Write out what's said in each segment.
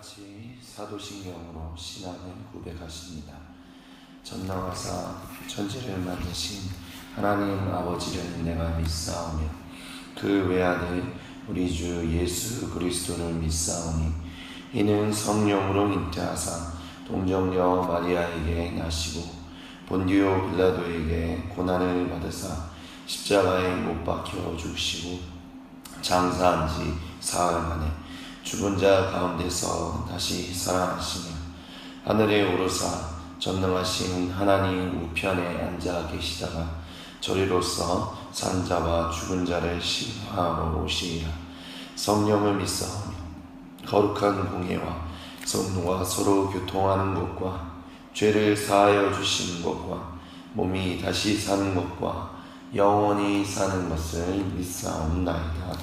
같이 사도신경으로 신앙을 고백하십니다. 전능하사 천지를 만드신 하나님 아버지를 내가 믿사오며 그 외아들 우리 주 예수 그리스도를 믿사오니 이는 성령으로 잉태하사 동정녀 마리아에게 나시고 본디오 빌라도에게 고난을 받으사 십자가에 못 박혀 죽으시고 장사한 지 사흘 만에 죽은 자 가운데서 다시 살아나시며 하늘에 오르사 전능하신 하나님 우편에 앉아 계시다가 저리로서 산 자와 죽은 자를 심판하러 오시리라. 성령을 믿사오며 거룩한 공예와 성도와 서로 교통하는 것과 죄를 사하여 주시는 것과 몸이 다시 사는 것과 영원히 사는 것을 믿사옵나이다.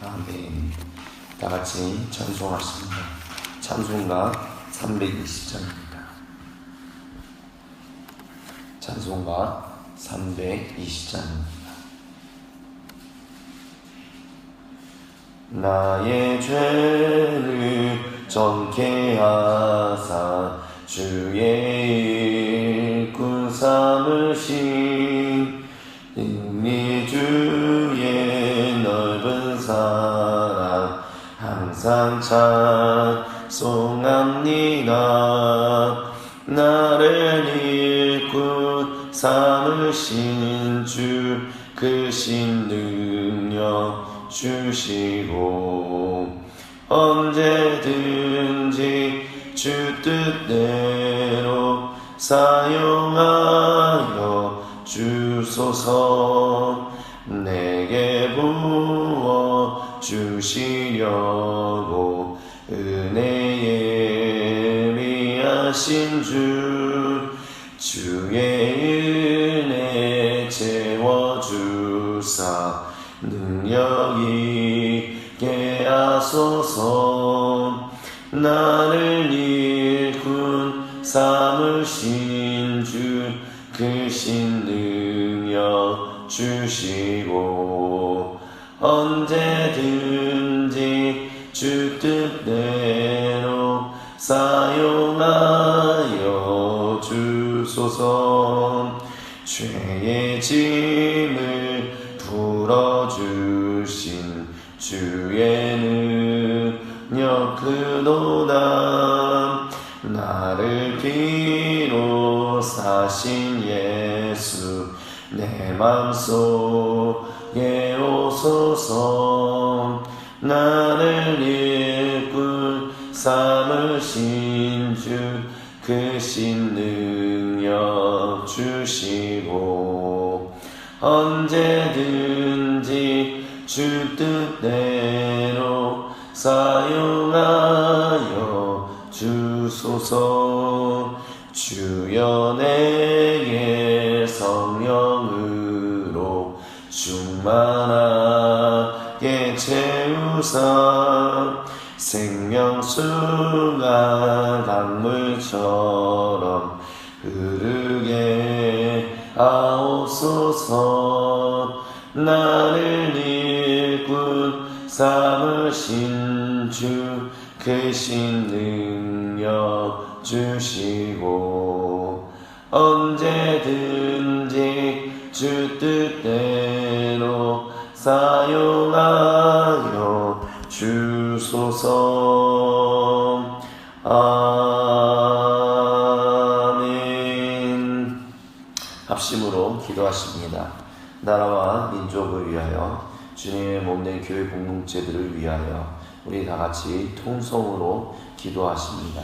아멘. 다같이 찬송하십니다. 찬송가 320장입니다. 찬송가 320장입니다. 나의 죄를 정케 하사 주의 일꾼 삼으신 은리 주의 넓은 사랑 항상 찬송합니다. 나를 일꾼 삼으신 주 크신 능력 주시고 언제든지 주 뜻대로 사용하여 주소서. 내게 부어 주시려고 은혜에 미하신 주의 은혜 채워주사 능력 있게 하소서. 나를 일꾼 삼으신 주 크신 능력 주시고 언제든지 주 뜻대로 사용하여 주소서. 죄의 짐을 풀어주신 주의 능력 크도다. 나를 피로 사신 예수 내 맘속에 오소서. 나를 일꾼 삼으신 주 크신 능력 주시고 언제든지 주 뜻대로 사용하여 주소서. 주여 내게 성령으로 충만하게 채우사 생명수가 강물처럼 흐르게 하옵소서. 나를 일꾼 삼으신 주 크신 능력 주시고 언제든지 주 뜻대로 사용하여 주소서. 아멘. 합심으로 기도하십니다. 나라와 민족을 위하여 주님의 몸된 교회 공동체들을 위하여 우리 다같이 통성으로 기도하십니다.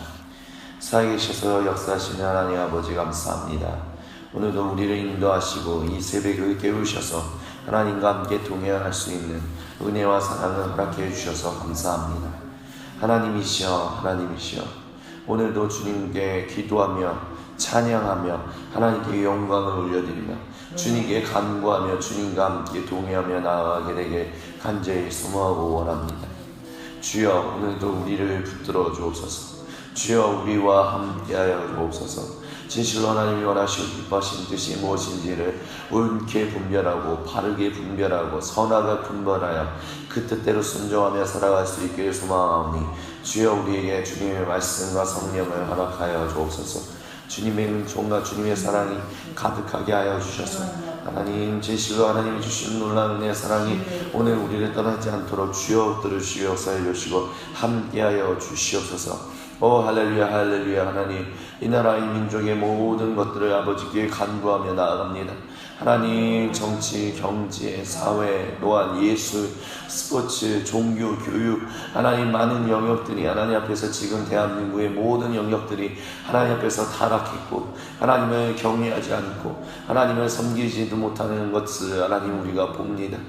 살아계셔서 역사하시는 하나님 아버지 감사합니다. 오늘도 우리를 인도하시고 이 새벽을 깨우셔서 하나님과 함께 동행할 수 있는 은혜와 사랑을 허락해 주셔서 감사합니다. 하나님이시여 오늘도 주님께 기도하며 찬양하며 하나님께 영광을 올려드리며 주님께 간구하며 주님과 함께 동행하며 나아가게 되게 간절히 소망하고 원합니다. 주여 오늘도 우리를 붙들어 주옵소서. 주여 우리와 함께하여 주옵소서. 진실로 하나님이 원하시고 기뻐하신 뜻이 무엇인지를 옳게 분별하고 바르게 분별하고 선하게 분별하여 그 뜻대로 순종하며 살아갈 수 있기를 소망하오니 주여 우리에게 주님의 말씀과 성령을 허락하여 주옵소서. 주님의 은총과 주님의 사랑이 가득하게 하여 주셔서 하나님 진실로 하나님이 주신 놀라운 은혜의 사랑이 오늘 우리를 떠나지 않도록 주여 들으시고 역사해 주시고 함께하여 주시옵소서. 오 할렐루야 할렐루야. 하나님 이 나라 이 민족의 모든 것들을 아버지께 간구하며 나아갑니다. 하나님 정치, 경제, 사회, 또한 예술, 스포츠, 종교, 교육, 하나님 많은 영역들이 하나님 앞에서 지금 대한민국의 모든 영역들이 하나님 앞에서 타락했고 하나님을 경외하지 않고 하나님을 섬기지도 못하는 것을 하나님 우리가 봅니다.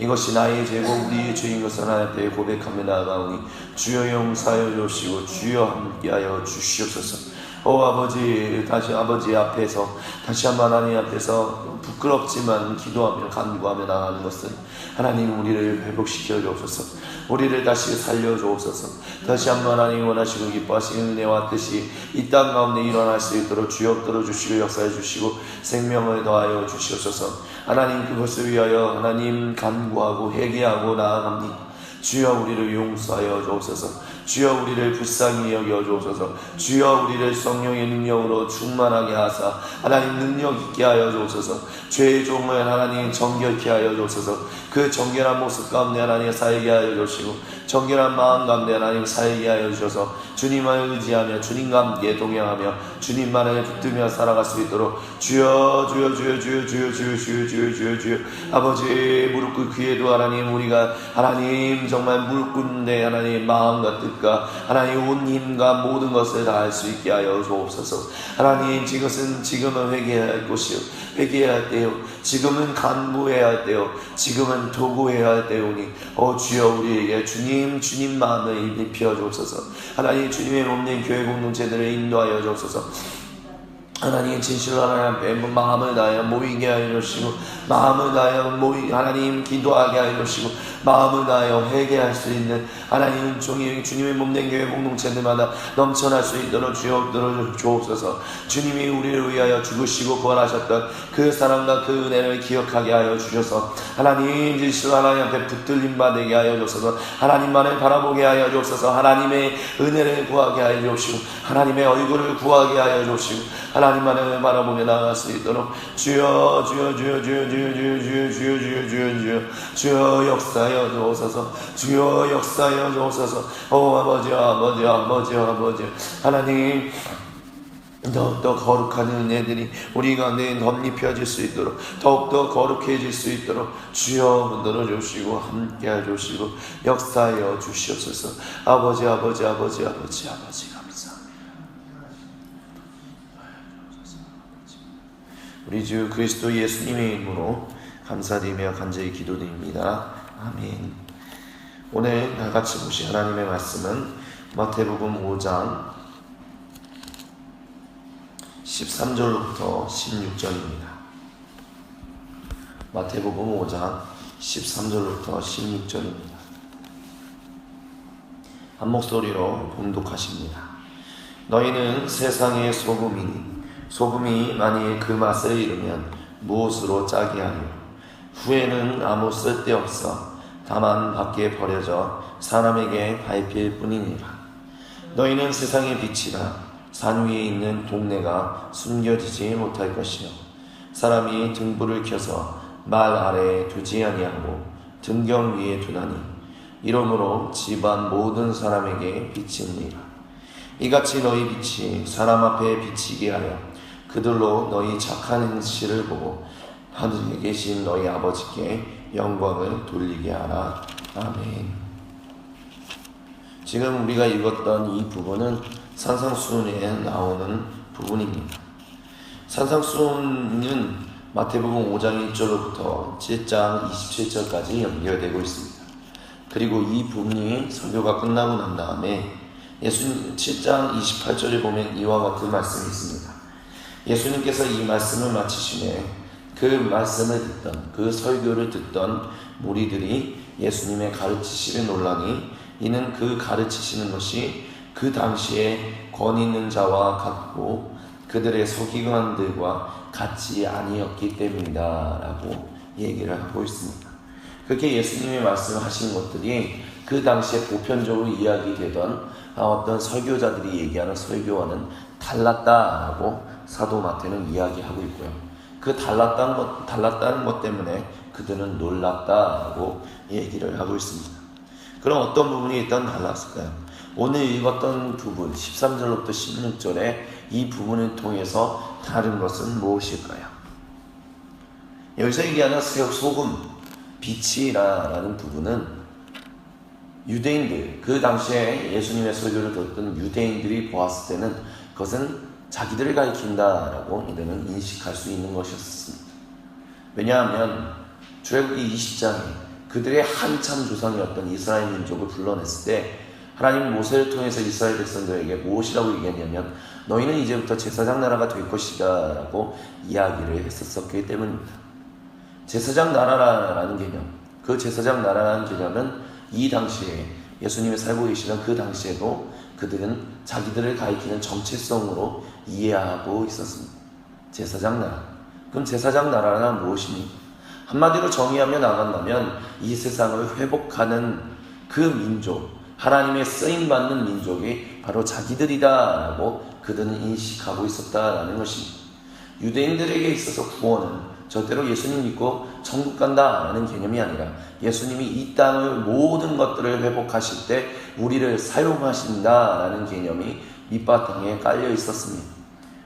이것이 나의 죄고 우리의 죄인 것을 하나님 앞에 고백하며 나아가오니 주여 용서하여 주시고 주여 함께하여 주시옵소서. 아버지 다시 아버지 앞에서 다시 한번 하나님 앞에서 부끄럽지만 기도하며 간구하며 나가는 것은 하나님 우리를 회복시켜 주옵소서. 우리를 다시 살려 주옵소서. 다시 한번 하나님 원하시고 기뻐하시는 은혜와 뜻이 이 땅 가운데 일어날 수 있도록 주여 들어주시고 역사해 주시고 생명을 더하여 주시옵소서. 하나님 그것을 위하여 하나님 간구하고 회개하고 나아갑니다. 주여 우리를 용서하여 주옵소서. 주여 우리를 불쌍히 여겨 주옵소서. 주여 우리를 성령의 능력으로 충만하게 하사 하나님 능력 있게 하여 주옵소서. 죄의 종을 하나님 정결케 하여 주옵소서. 그 정결한 모습 가운데 하나님 살게 하여 주시고 정결한 마음 가운데 하나님 살게 하여 주셔서 주님을 의지하며 주님과 함께 동행하며 주님만을 붙들며 살아갈 수 있도록 주여 주여 주여 주여 주여 주여 주여 주여 주여 주여 아버지 무릎 꿇기에도 하나님 우리가 하나님 정말 무릎 꿇는데 하나님 마음과 뜻과 하나님 온 힘과 모든 것을 다할 수 있게 하여 주옵소서. 하나님 지금은 회개해야 할 곳이요 회개해야 할 때요 지금은 간구해야 할 때요 지금은 도구해야 할 때오니 주여 우리에게 주님 마음을 입혀 주옵소서. 하나님 주님의 몸된 교회 공동체들을 인도하여 주옵소서. 하나님 진실로 하나님 앞에 마음을 다하여 모이게 하여 주시고 마음을 다하여 하나님 기도하게 하여 주시고 마음을 다하여 회개할 수 있는 하나님 은총이 주님의 몸된 교회 공동체들마다 넘쳐날 수 있도록 주여 들어주옵소서. 주님이 우리를 위하여 죽으시고 부활하셨던 그 사랑과 그 은혜를 기억하게 하여 주셔서 하나님 진실로 하나님 앞에 붙들림 받게 하여 주옵소서. 하나님만을 바라보게 하여 주옵소서. 하나님의 은혜를 구하게 하여 주옵시고 하나님의 얼굴을 구하게 하여 주옵시고 하나님만을 바라보며 나아갈 수 있도록 주여 주여 주여 주여 주여 주여 주여 주여 주여 주여 주여 주여 역사여 주옵소서. 주여 역사여 주옵소서. 아버지 하나님 더욱더 거룩한 은혜들이 우리 가운데 덧입혀질 수 있도록 더욱더 거룩해질 수 있도록 주여 문들어 주시고 함께 해주시고 역사하여 주시옵소서. 아버지 감사합니다. 우리 주 그리스도 예수님의 이름으로 감사드리며 간절히 기도드립니다. 아멘. 오늘 같이 보실 하나님의 말씀은 마태복음 5장 13절로부터 16절입니다. 마태복음 5장 13절로부터 16절입니다. 한 목소리로 봉독하십니다. 너희는 세상의 소금이니 소금이 만일 그 맛을 잃으면 무엇으로 짜게 하려? 후에는 아무 쓸데없어 다만 밖에 버려져 사람에게 밟힐 뿐이니라. 너희는 세상의 빛이라. 산 위에 있는 동네가 숨겨지지 못할 것이요 사람이 등불을 켜서 말 아래에 두지 아니하고 등경 위에 두나니 이러므로 집안 모든 사람에게 비치니라. 이같이 너희 빛이 사람 앞에 비치게 하여 그들로 너희 착한 행실을 보고 하늘에 계신 너희 아버지께 영광을 돌리게 하라. 아멘. 지금 우리가 읽었던 이 부분은 산상수훈에 나오는 부분입니다. 산상수훈은 마태복음 5장 1절로부터 7장 27절까지 연결되고 있습니다. 그리고 이 부분이 설교가 끝나고 난 다음에 예수님 7장 28절에 보면 이와 같은 말씀이 있습니다. 예수님께서 이 말씀을 마치시매 그 말씀을 듣던 그 설교를 듣던 무리들이 예수님의 가르치시는 논란이 이는 그 가르치시는 것이 그 당시에 권위 있는 자와 같고 그들의 서기관들과 같이 아니었기 때문이다 라고 얘기를 하고 있습니다. 그렇게 예수님이 말씀하신 것들이 그 당시에 보편적으로 이야기되던 어떤 설교자들이 얘기하는 설교와는 달랐다라고 사도 마태는 이야기하고 있고요. 그 달랐다는 것 때문에 그들은 놀랐다라고 얘기를 하고 있습니다. 그럼 어떤 부분이 일단 달랐을까요? 오늘 읽었던 부분 13절로부터 16절에 이 부분을 통해서 다른 것은 무엇일까요? 여기서 얘기하는 소금, 빛이라는 부분은 유대인들, 그 당시에 예수님의 설교를 듣던 유대인들이 보았을 때는 그것은 자기들을 가리킨다라고 이들은 인식할 수 있는 것이었습니다. 왜냐하면 출애굽기 20장에 그들의 한참 조상이었던 이스라엘 민족을 불러냈을 때 하나님은 모세를 통해서 이스라엘 백성들에게 무엇이라고 얘기했냐면 너희는 이제부터 제사장 나라가 될 것이다 라고 이야기를 했었기 때문입니다. 제사장 나라라는 개념, 그 제사장 나라라는 개념은 이 당시에 예수님이 살고 계시던 그 당시에도 그들은 자기들을 가리키는 정체성으로 이해하고 있었습니다. 제사장 나라. 그럼 제사장 나라는 무엇입니까? 한마디로 정의하며 나간다면 이 세상을 회복하는 그 민족, 하나님의 쓰임받는 민족이 바로 자기들이다라고 그들은 인식하고 있었다라는 것입니다. 유대인들에게 있어서 구원은 절대로 예수님 믿고 천국 간다라는 개념이 아니라 예수님이 이 땅의 모든 것들을 회복하실 때 우리를 사용하신다라는 개념이 밑바탕에 깔려 있었습니다.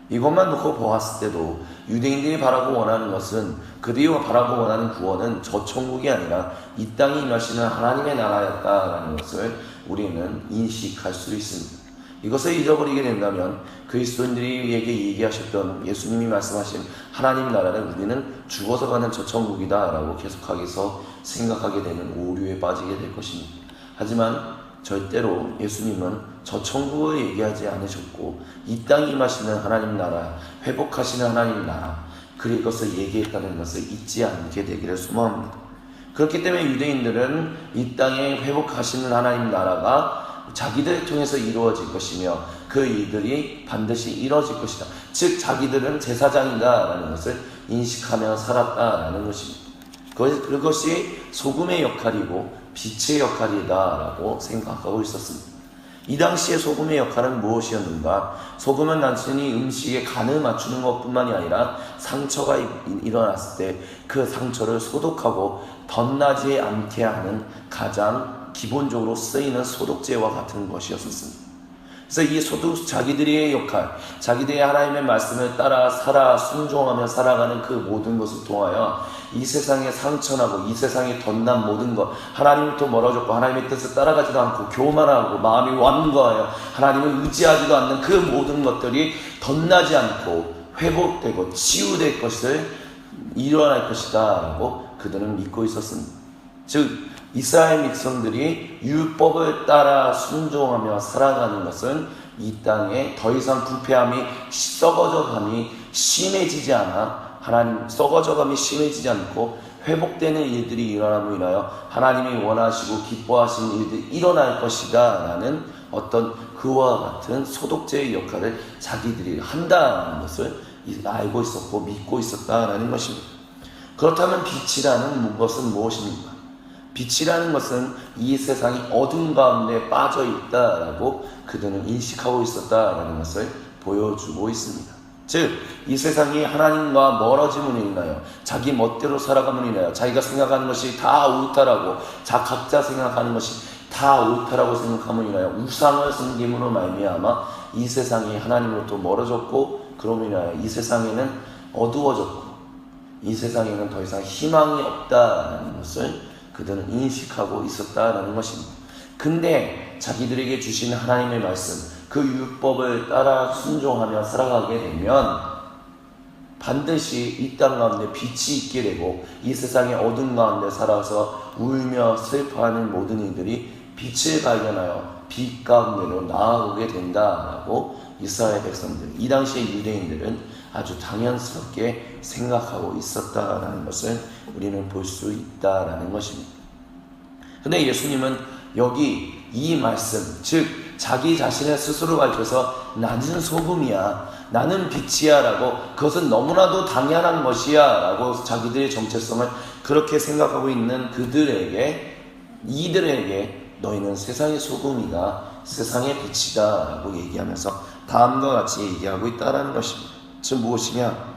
이것만 놓고 보았을 때도 유대인들이 바라고 원하는 것은 그들이 바라고 원하는 구원은 저 천국이 아니라 이 땅에 임하시는 하나님의 나라였다라는 것을 우리는 인식할 수 있습니다. 이것을 잊어버리게 된다면 그리스도인들에게 얘기하셨던 예수님이 말씀하신 하나님 나라는 우리는 죽어서 가는 저 천국이다 라고 계속하게서 생각하게 되는 오류에 빠지게 될 것입니다. 하지만 절대로 예수님은 저 천국을 얘기하지 않으셨고 이 땅에 임하시는 하나님 나라, 회복하시는 하나님 나라, 그것을 얘기했다는 것을 잊지 않게 되기를 소망합니다. 그렇기 때문에 유대인들은 이 땅에 회복하시는 하나님 나라가 자기들을 통해서 이루어질 것이며 그 일들이 반드시 이루어질 것이다. 즉 자기들은 제사장이다라는 것을 인식하며 살았다라는 것입니다. 그것이 소금의 역할이고 빛의 역할이다라고 생각하고 있었습니다. 이 당시의 소금의 역할은 무엇이었는가? 소금은 단순히 음식에 간을 맞추는 것뿐만이 아니라 상처가 일어났을 때 그 상처를 소독하고 덧나지 않게 하는 가장 기본적으로 쓰이는 소독제와 같은 것이었습니다. 그래서 이 자기들의 역할, 자기들의 하나님의 말씀을 따라 순종하며 살아가는 그 모든 것을 통하여 이 세상에 상처나고 이 세상에 덧난 모든 것, 하나님부터 멀어졌고 하나님의 뜻을 따라가지도 않고 교만하고 마음이 완고하여 하나님을 의지하지도 않는 그 모든 것들이 덧나지 않고 회복되고 치유될 것을 일어날 것이다 라고 그들은 믿고 있었습니다. 즉 이스라엘 백성들이 율법을 따라 순종하며 살아가는 것은 이 땅에 더 이상 부패함이 썩어져감이 심해지지 않고 회복되는 일들이 일어남으로 인하여 하나님이 원하시고 기뻐하시는 일들이 일어날 것이다 라는 어떤 그와 같은 소독제의 역할을 자기들이 한다는 것을 알고 있었고 믿고 있었다라는 것입니다. 그렇다면 빛이라는 것은 무엇입니까? 빛이라는 것은 이 세상이 어둠 가운데 빠져 있다라고 그들은 인식하고 있었다라는 것을 보여주고 있습니다. 즉, 이 세상이 하나님과 멀어짐으로 인하여 자기 멋대로 살아감으로 인하여 자기가 생각하는 것이 다 옳다라고 각자 생각하는 것이 다 옳다라고 생각함으로 인하여 우상을 섬김으로 말미암아 이 세상이 하나님으로부터 멀어졌고 그러므로 인하여 이 세상에는 어두워졌고 이 세상에는 더 이상 희망이 없다라는 것을 그들은 인식하고 있었다라는 것입니다. 근데 자기들에게 주신 하나님의 말씀, 그 율법을 따라 순종하며 살아가게 되면 반드시 이 땅 가운데 빛이 있게 되고 이 세상의 어둠 가운데 살아서 울며 슬퍼하는 모든 이들이 빛을 발견하여 빛 가운데로 나아오게 된다라고 이스라엘 백성들, 이 당시의 유대인들은 아주 당연스럽게 생각하고 있었다라는 것을 우리는 볼 수 있다라는 것입니다. 근데 예수님은 여기 이 말씀, 즉 자기 자신의 스스로 밝혀서 나는 소금이야, 나는 빛이야 라고, 그것은 너무나도 당연한 것이야 라고 자기들의 정체성을 그렇게 생각하고 있는 이들에게 너희는 세상의 소금이다, 세상의 빛이다 라고 얘기하면서 다음과 같이 얘기하고 있다는 것입니다. 즉 무엇이냐,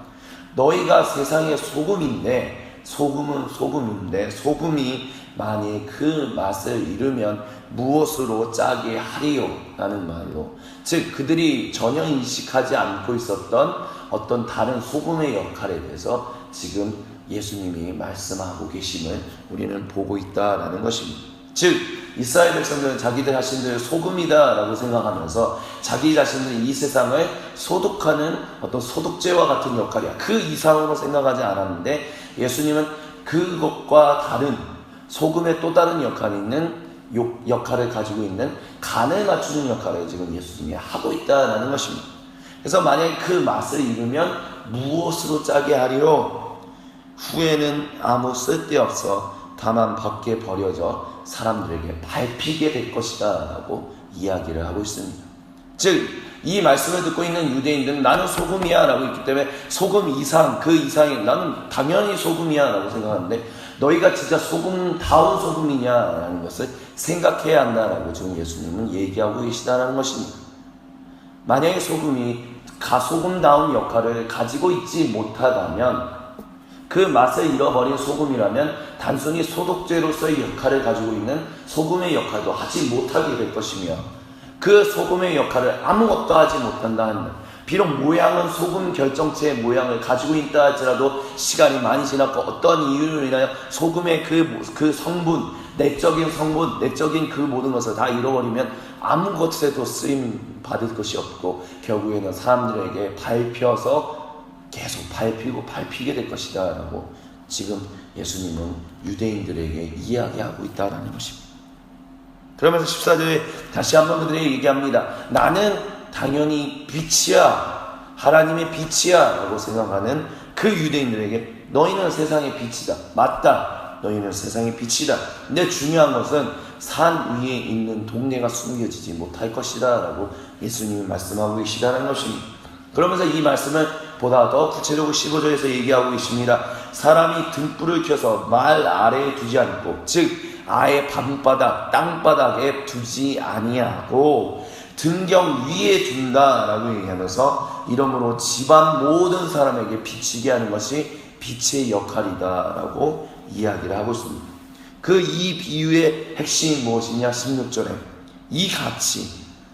너희가 세상의 소금인데, 소금이 만일 그 맛을 잃으면 무엇으로 짜게 하리요? 라는 말로, 즉 그들이 전혀 인식하지 않고 있었던 어떤 다른 소금의 역할에 대해서 지금 예수님이 말씀하고 계심을 우리는 보고 있다라는 것입니다. 즉 이스라엘 백성들은 자기들 자신들을 소금이다 라고 생각하면서 자기 자신들이 이 세상을 소독하는 어떤 소독제와 같은 역할이야, 그 이상으로 생각하지 않았는데, 예수님은 그것과 다른 소금의 또 다른 역할을 가지고 있는 간을 맞추는 역할을 지금 예수님이 하고 있다는 것입니다. 그래서 만약에 그 맛을 잃으면 무엇으로 짜게 하리요? 후에는 아무 쓸데없어 다만 밖에 버려져 사람들에게 밟히게 될 것이다 라고 이야기를 하고 있습니다. 즉 이 말씀을 듣고 있는 유대인들은 나는 소금이야 라고 있기 때문에 소금 이상, 그 이상이 나는 당연히 소금이야 라고 생각하는데, 너희가 진짜 소금다운 소금이냐 라는 것을 생각해야 한다라고 지금 예수님은 얘기하고 계시다는 것입니다. 만약에 소금이 소금다운 역할을 가지고 있지 못하다면, 그 맛을 잃어버린 소금이라면 단순히 소독제로서의 역할을 가지고 있는 소금의 역할도 하지 못하게 될 것이며, 그 소금의 역할을 아무것도 하지 못한다 하면, 비록 모양은 소금 결정체의 모양을 가지고 있다 할지라도 시간이 많이 지났고 어떤 이유로 인하여 소금의 그 성분, 내적인 그 모든 것을 다 잃어버리면 아무것에도 쓰임 받을 것이 없고 결국에는 사람들에게 밟혀서 계속 밟히게 될 것이다 라고 지금 예수님은 유대인들에게 이야기하고 있다는 것입니다. 그러면서 14절에 다시 한번 그들에게 얘기합니다. 나는 당연히 빛이야, 하나님의 빛이야 라고 생각하는 그 유대인들에게 너희는 세상의 빛이다. 맞다, 너희는 세상의 빛이다. 근데 중요한 것은 산 위에 있는 동네가 숨겨지지 못할 것이다 라고 예수님이 말씀하고 계시다는 것입니다. 그러면서 이 말씀을 보다 더 구체적으로 15절에서 얘기하고 계십니다. 사람이 등불을 켜서 말 아래에 두지 않고, 즉 아예 밤바닥, 땅바닥에 두지 아니하고 등경 위에 둔다라고 얘기하면서 이러므로 집안 모든 사람에게 비치게 하는 것이 빛의 역할이다라고 이야기를 하고 있습니다. 그 이 비유의 핵심이 무엇이냐? 16절에 이 같이,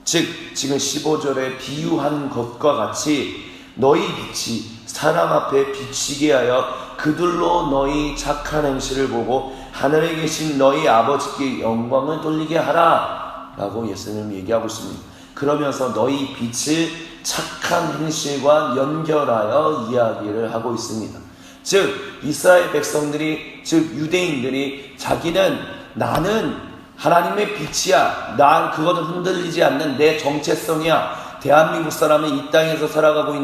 즉 지금 15절에 비유한 것과 같이 너희 빛이 사람 앞에 비치게 하여 그들로 너희 착한 행실을 보고 하늘에 계신 너희 아버지께 영광을 돌리게 하라 라고 예수님 얘기하고 있습니다. 그러면서 너희 빛을 착한 행실과 연결하여 이야기를 하고 있습니다. 즉 이스라엘 백성들이, 즉 유대인들이 자기는 나는 하나님의 빛이야, 난 그것은 흔들리지 않는 내 정체성이야, 대한민국 사람은 이 땅에서 살아가고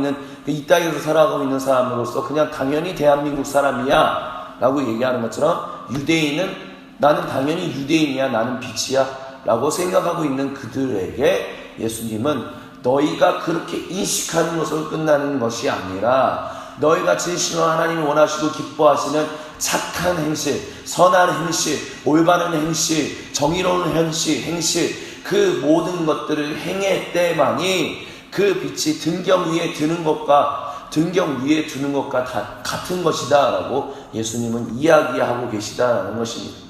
있는 사람으로서 그냥 당연히 대한민국 사람이야 라고 얘기하는 것처럼, 유대인은 나는 당연히 유대인이야, 나는 빛이야 라고 생각하고 있는 그들에게 예수님은 너희가 그렇게 인식하는 것으로 끝나는 것이 아니라 너희가 진실로 하나님이 원하시고 기뻐하시는 착한 행실, 선한 행실, 올바른 행실, 정의로운 행실, 그 모든 것들을 행할 때만이 그 빛이 등경 위에 두는 것과 같은 것이다 라고 예수님은 이야기하고 계시다라는 것입니다.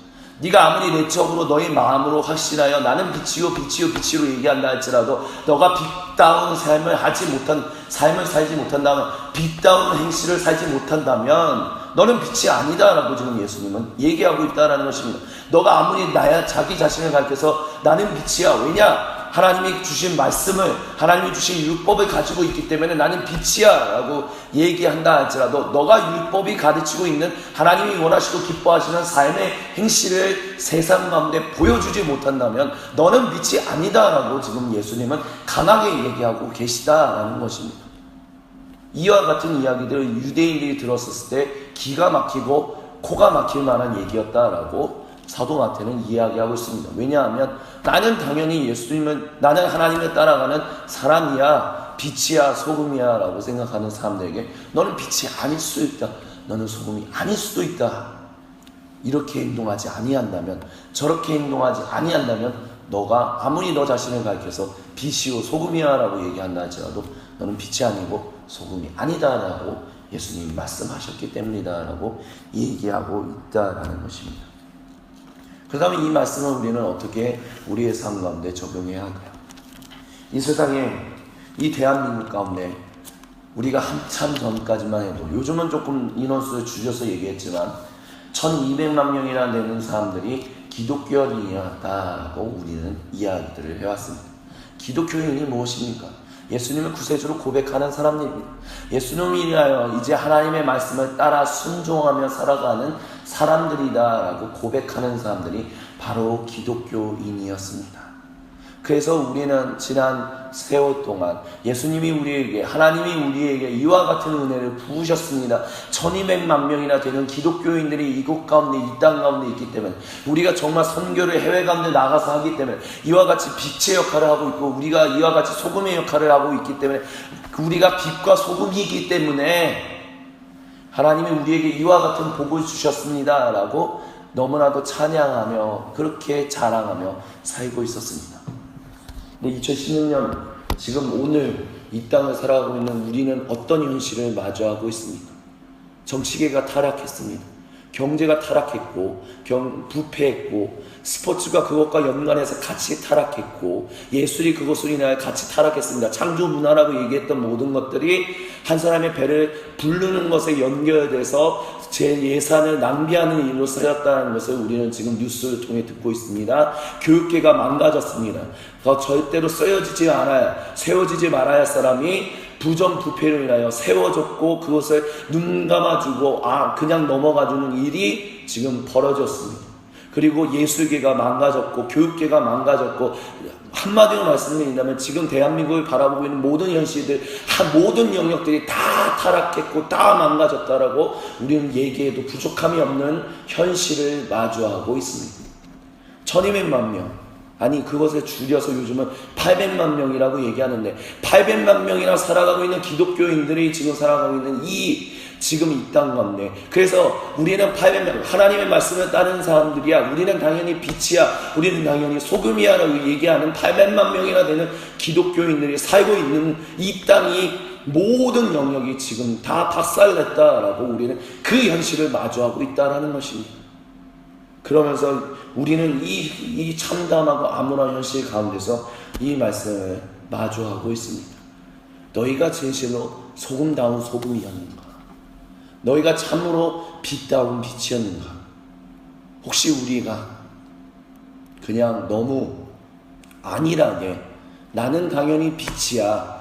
네가 아무리 내적으로 너의 마음으로 확신하여 나는 빛이요 얘기한다 할지라도 너가 빛다운 삶을 살지 못한다면, 빛다운 행실을 살지 못한다면 너는 빛이 아니다 라고 지금 예수님은 얘기하고 있다는 것입니다. 너가 아무리 자기 자신을 가르쳐서 나는 빛이야, 왜냐? 하나님이 주신 말씀을, 하나님이 주신 율법을 가지고 있기 때문에 나는 빛이야 라고 얘기한다 할지라도 너가 율법이 가르치고 있는 하나님이 원하시고 기뻐하시는 삶의 행실을 세상 가운데 보여주지 못한다면 너는 빛이 아니다 라고 지금 예수님은 강하게 얘기하고 계시다라는 것입니다. 이와 같은 이야기들을 유대인들이 들었을 때 기가 막히고 코가 막힐 만한 얘기였다라고 사도 마태는 이야기하고 있습니다. 왜냐하면 나는 당연히 나는 하나님을 따라가는 사람이야, 빛이야, 소금이야 라고 생각하는 사람들에게 너는 빛이 아닐 수도 있다, 너는 소금이 아닐 수도 있다, 이렇게 행동하지 아니한다면, 저렇게 행동하지 아니한다면 너가 아무리 너 자신을 가리켜서 빛이요 소금이야 라고 얘기한다 할지라도 너는 빛이 아니고 소금이 아니다 라고 예수님이 말씀하셨기 때문이다 라고 얘기하고 있다라는 것입니다. 그 다음에 이 말씀을 우리는 어떻게 우리의 삶 가운데 적용해야 할까요? 이 세상에, 이 대한민국 가운데 우리가 한참 전까지만 해도, 요즘은 조금 인원수를 줄여서 얘기했지만 1200만 명이나 되는 사람들이 기독교인이었다라고 우리는 이야기들을 해왔습니다. 기독교인이 무엇입니까? 예수님을 구세주로 고백하는 사람입니다. 예수님이라여 이제 하나님의 말씀을 따라 순종하며 살아가는 사람들이다라고 고백하는 사람들이 바로 기독교인이었습니다. 그래서 우리는 지난 세월 동안 예수님이 우리에게, 하나님이 우리에게 이와 같은 은혜를 부으셨습니다. 1200만 명이나 되는 기독교인들이 이곳 가운데, 이 땅 가운데 있기 때문에, 우리가 정말 선교를 해외 가운데 나가서 하기 때문에 이와 같이 빛의 역할을 하고 있고, 우리가 이와 같이 소금의 역할을 하고 있기 때문에, 우리가 빛과 소금이기 때문에 하나님이 우리에게 이와 같은 복을 주셨습니다 라고 너무나도 찬양하며 그렇게 자랑하며 살고 있었습니다. 근데 2016년, 지금 오늘 이 땅을 살아가고 있는 우리는 어떤 현실을 마주하고 있습니까? 정치계가 타락했습니다. 경제가 타락했고, 부패했고, 스포츠가 그것과 연관해서 같이 타락했고, 예술이 그것으로 인하여 같이 타락했습니다. 창조 문화라고 얘기했던 모든 것들이 한 사람의 배를 부르는 것에 연결돼서 제 예산을 낭비하는 일로 쓰였다는 것을 우리는 지금 뉴스를 통해 듣고 있습니다. 교육계가 망가졌습니다. 절대로 세워지지 말아야 할 사람이 부정부패로 인하여 세워졌고, 그것을 눈 감아주고 그냥 넘어가주는 일이 지금 벌어졌습니다. 그리고 예술계가 망가졌고, 교육계가 망가졌고, 한마디로 말씀드린다면 지금 대한민국을 바라보고 있는 모든 현실들, 모든 영역들이 다 타락했고 다 망가졌다라고 우리는 얘기해도 부족함이 없는 현실을 마주하고 있습니다. 1200만 명, 아니 그것을 줄여서 요즘은 800만 명이라고 얘기하는데, 800만 명이나 살아가고 있는 기독교인들이 지금 살아가고 있는 지금 이 땅 가운데, 그래서 우리는 800명, 하나님의 말씀을 따르는 사람들이야, 우리는 당연히 빛이야, 우리는 당연히 소금이야 라고 얘기하는 800만 명이나 되는 기독교인들이 살고 있는 이 땅이, 모든 영역이 지금 다 박살냈다라고 우리는 그 현실을 마주하고 있다라는 것입니다. 그러면서 우리는 이 참담하고 암울한 현실 가운데서 이 말씀을 마주하고 있습니다. 너희가 진실로 소금다운 소금이었는가? 너희가 참으로 빛다운 빛이었는가? 혹시 우리가 그냥 너무 안일하게 나는 당연히 빛이야,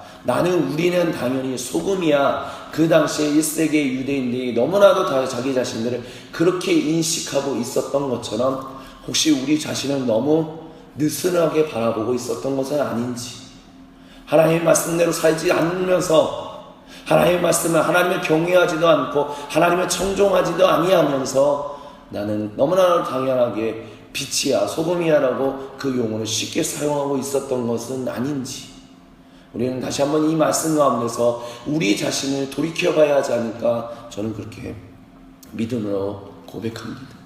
우리는 당연히 소금이야, 그 당시에 1세기 유대인들이 너무나도 다 자기 자신들을 그렇게 인식하고 있었던 것처럼, 혹시 우리 자신을 너무 느슨하게 바라보고 있었던 것은 아닌지, 하나님의 말씀대로 살지 않으면서, 하나님의 말씀을, 하나님을 경외하지도 않고 하나님을 청종하지도 아니하면서 나는 너무나 당연하게 빛이야, 소금이야 라고 그 용어를 쉽게 사용하고 있었던 것은 아닌지, 우리는 다시 한번 이 말씀 가운데서 우리 자신을 돌이켜봐야 하지 않을까, 저는 그렇게 믿음으로 고백합니다.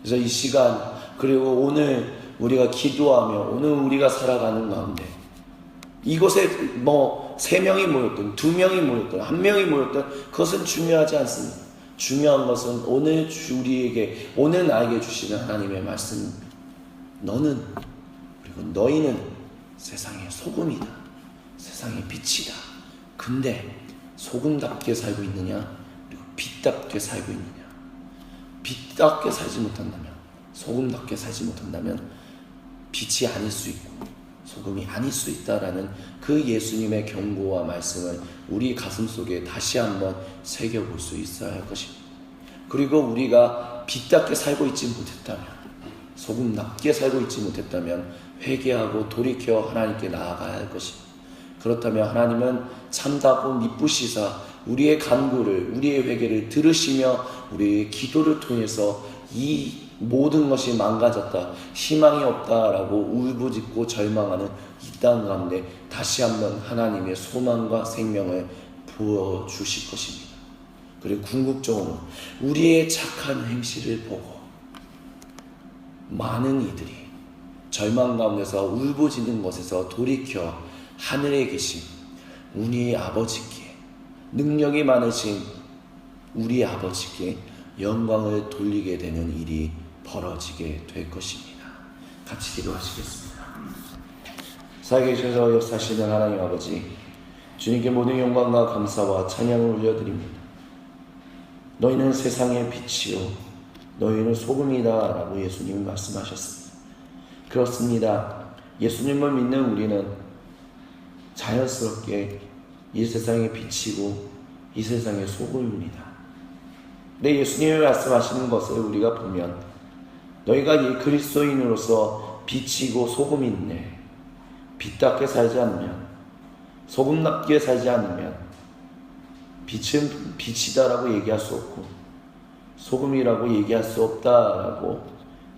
그래서 이 시간, 그리고 오늘 우리가 기도하며 오늘 우리가 살아가는 가운데, 이곳에 3명이 모였든 2명이 모였든 1명이 모였든 그것은 중요하지 않습니다. 중요한 것은 오늘 우리에게, 오늘 나에게 주시는 하나님의 말씀입니다. 너는, 그리고 너희는 세상의 소금이다, 세상의 빛이다. 근데 소금답게 살고 있느냐, 그리고 빛답게 살고 있느냐? 빛답게 살지 못한다면, 소금답게 살지 못한다면 빛이 아닐 수 있고 소금이 아닐 수 있다라는 그 예수님의 경고와 말씀을 우리 가슴 속에 다시 한번 새겨볼 수 있어야 할 것입니다. 그리고 우리가 빛답게 살고 있지 못했다면, 소금답게 살고 있지 못했다면 회개하고 돌이켜 하나님께 나아가야 할 것입니다. 그렇다면 하나님은 참다고 미쁘시사 우리의 간구를, 우리의 회개를 들으시며 우리의 기도를 통해서 이 모든 것이 망가졌다, 희망이 없다라고 울부짖고 절망하는 이 땅 가운데 다시 한번 하나님의 소망과 생명을 부어주실 것입니다. 그리고 궁극적으로 우리의 착한 행실을 보고 많은 이들이 절망 가운데서 울부짖는 것에서 돌이켜 하늘에 계신 우리 아버지께, 능력이 많으신 우리 아버지께 영광을 돌리게 되는 일이 벌어지게 될 것입니다. 같이 기도하시겠습니다. 살아계셔서 역사하시는 하나님 아버지, 주님께 모든 영광과 감사와 찬양을 올려드립니다. 너희는 세상의 빛이요 너희는 소금이다 라고 예수님이 말씀하셨습니다. 그렇습니다. 예수님을 믿는 우리는 자연스럽게 이 세상의 빛이고 이 세상의 소금입니다. 근데 예수님이 말씀하시는 것을 우리가 보면 너희가 이 그리스도인으로서 빛이고 소금인데 빛답게 살지 않으면, 소금답게 살지 않으면 빛은 빛이다라고 얘기할 수 없고 소금이라고 얘기할 수 없다라고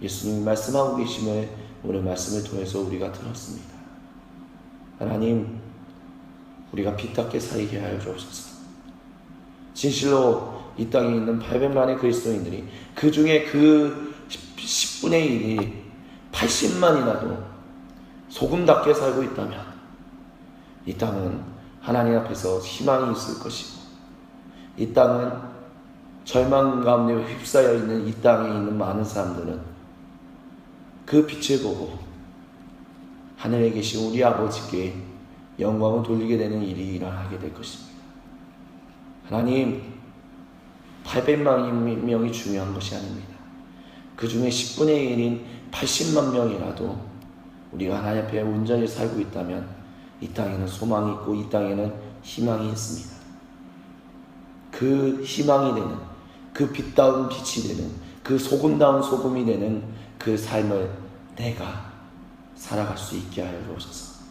예수님이 말씀하고 계심을 오늘 말씀을 통해서 우리가 들었습니다. 하나님, 우리가 빛답게 살게 하여 주옵소서. 진실로 이 땅에 있는 800만의 그리스도인들이 그 중에 그 10분의 1이 80만이라도 소금답게 살고 있다면 이 땅은 하나님 앞에서 희망이 있을 것이고, 이 땅은 절망 가운데 휩싸여 있는 이 땅에 있는 많은 사람들은 그 빛을 보고 하늘에 계신 우리 아버지께 영광을 돌리게 되는 일이 일어나게 될 것입니다. 하나님, 800만 명이 중요한 것이 아닙니다. 그 중에 10분의 1인 80만 명이라도 우리가 하나님 앞에 온전히 살고 있다면 이 땅에는 소망이 있고 이 땅에는 희망이 있습니다. 그 희망이 되는, 그 빛다운 빛이 되는, 그 소금다운 소금이 되는 그 삶을 내가 살아갈 수 있게 하여 주옵소서.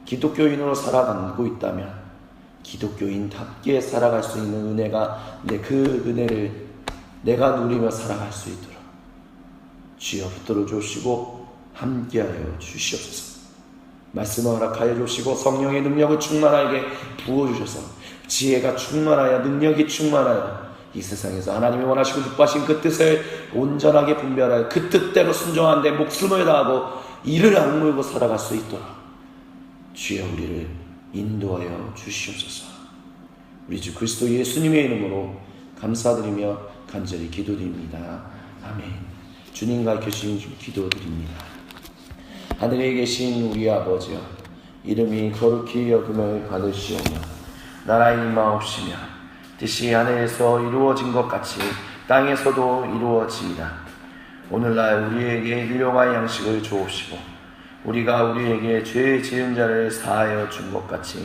기독교인으로 살아가고 있다면 기독교인답게 살아갈 수 있는 은혜가, 그 은혜를 내가 누리며 살아갈 수 있도록 주여 붙들어 주시고 함께하여 주시옵소서. 말씀을 허락하여 주시고 성령의 능력을 충만하게 부어주셔서 지혜가 충만하여 능력이 충만하여 이 세상에서 하나님이 원하시고 기뻐하신 그 뜻을 온전하게 분별하여 그 뜻대로 순종한 데 목숨을 다하고 이를 악물고 살아갈 수 있도록 주여 우리를 인도하여 주시옵소서. 우리 주 그리스도 예수님의 이름으로 감사드리며 간절히 기도드립니다. 아멘. 주님과 계신 기도드립니다. 하늘에 계신 우리 아버지여, 이름이 거룩히 여김을 받으시오며 나라의 임하옵시며 뜻이 하늘에서 이루어진 것 같이 땅에서도 이루어지이다. 오늘날 우리에게 일용할 양식을 주옵시고 우리가 우리에게 죄 지은 자를 사하여 준 것 같이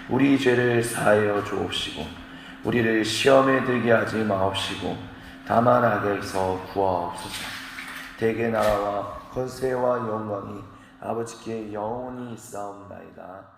우리 죄를 사하여 주옵시고 우리를 시험에 들게 하지 마옵시고 다만 악에서 구하옵소서. 대개 나라와 권세와 영광이 아버지께 영원히 있사옵나이다.